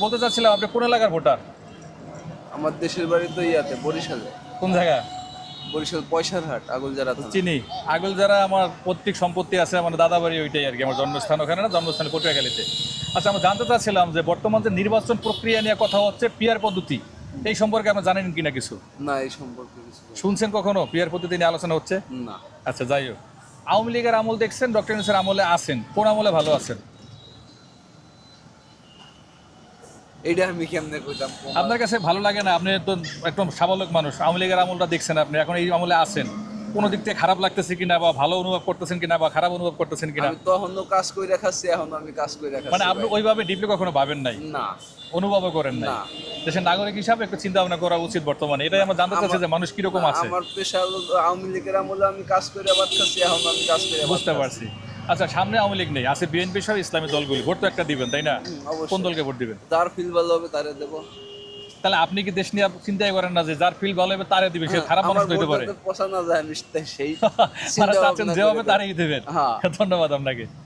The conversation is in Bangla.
বলতে চাচ্ছিলাম আপনি কোন এলাকার ভোটার? আমার দেশের বাড়ি তো ইয়াতে বরিশালে। কোন জায়গা? বরিশাল পয়সারহাট আগুলজারা থানা। চিনি। আগল যারা আমার পৈতৃক সম্পত্তি আছে, আমার দাদা বাড়ি ওইটাই আর কি, আমার জন্মস্থান ওখানে না, জন্মস্থান পটুয়াখালীতে। আচ্ছা, আমরা জানতে চাচ্ছিলাম যে বর্তমান যে নির্বাচন প্রক্রিয়া নিয়ে কথা হচ্ছে, পিয়ার পদ্ধতি, এই সম্পর্কে আপনি জানেন কিনা কিছু? না, এই সম্পর্কে কিছু জানি শুনছেন কখনো পিয়ার পদ্ধতি নিয়ে আলোচনা হচ্ছে? না। আচ্ছা, যাই হোক, আওয়ামী লীগের আমল দেখছেন, ডক্টর ইউনূসের আমলে আছেন, কোন আমলে ভালো আছেন? এইটা আমি কেমনে কইতাম? আপনার কাছে ভালো লাগে না? আপনি তো একদম স্বাভাবিক মানুষ, আওয়ামী লীগের আমলটা দেখছেন, আপনি এখন এই আমলে আছেন, কোনো দিক থেকে খারাপ লাগতেছে কিনা, বা ভালো অনুভব করতেছেন কিনা, বা খারাপ অনুভব করতেছেন কিনা? আমি তখনও কাজ করে রাখাচ্ছি, এখন আমি কাজ করে রাখাচ্ছি। মানে আপনি ওইভাবে ডিপলি কখনো ভাবেন নাই, না অনুভবও করেন নাই? না। দেশের নাগরিক হিসাবে একটু চিন্তা ভাবনা করা উচিত বর্তমানে, এটাই আমরা জানতে চাচ্ছি যে মানুষ কিরকম আছে। আমার পেশা হলো আওয়ামী লীগের আমলে আমি কাজ করে আবার খাচ্ছি, এখন আমি কাজ করে আবার বুঝতে খাচ্ছি। পারছি। আচ্ছা, সামনে আওয়ামী লীগ নেই, আছে বিএনপি সহ ইসলামী দলগুলি, ভোট তো একটা দিবেন তাই না? অবশ্যই। কোন দলকে ভোট দিবেন? যার ফিল ভালো হবে তারে দেবো। তাহলে আপনি কি দেশ নিয়ে চিন্তাই করেন না যে যার ফিল ভালো হবে তারে দিবে, সে খারাপ মানুষ আমার হইতে পারে? ভোট যাতে পছন্দ যায় আমি সেই মানে চিন্তা চাচ্ছেন ভাবনা যে করে হবে দেব। তারই দিবেন। হ্যাঁ। ধন্যবাদ আপনাকে।